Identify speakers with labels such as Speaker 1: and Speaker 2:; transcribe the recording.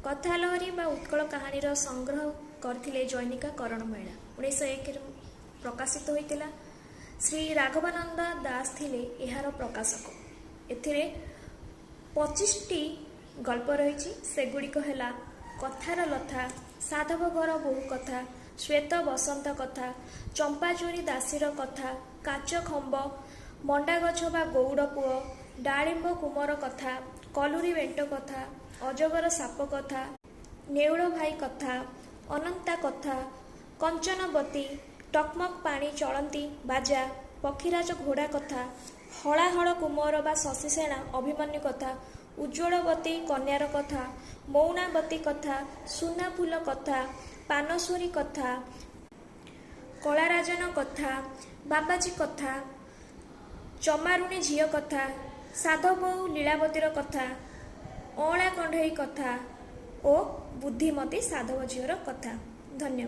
Speaker 1: कथालहरी बा उत्कल कहानी संग्रह करथिले जैनिका करण महिला 1901 प्रकाशित होइतिला। श्री राघवानंद दास थिले एहार प्रकाशक। एथिरे 25टी गल्प रही। सेगुड़िक है कथार लथा, साधव घर बहु कथा, श्वेत बसंत कथा, चंपाचोरी दासीर कथा, काच खंब, मंडा गछ बा गौड़ पुओ, डालिंब कुमर कथा, कलुरी बेंट कथा, अजगर साप कथा, नेउल भाई कथा, अनंता कथा, कंचनवती, टकमक पानी चलती बाजा, पक्षीराज घोड़ा कथा, हलाहल कुमर बा शशिसेना अभिमन्यु कथा, उज्ज्वलवती कन्यार कथा, मौनावती कथा, सुना फूल कथा, पानस्वरी कथा, कलाराजन कथा, बाबाजी कथा, चमारुणी झील कथा, साधबोहू लीलावतीर कथा, अँला कंढई कथा और बुद्धिमती साधव झीर कथा। धन्यवाद।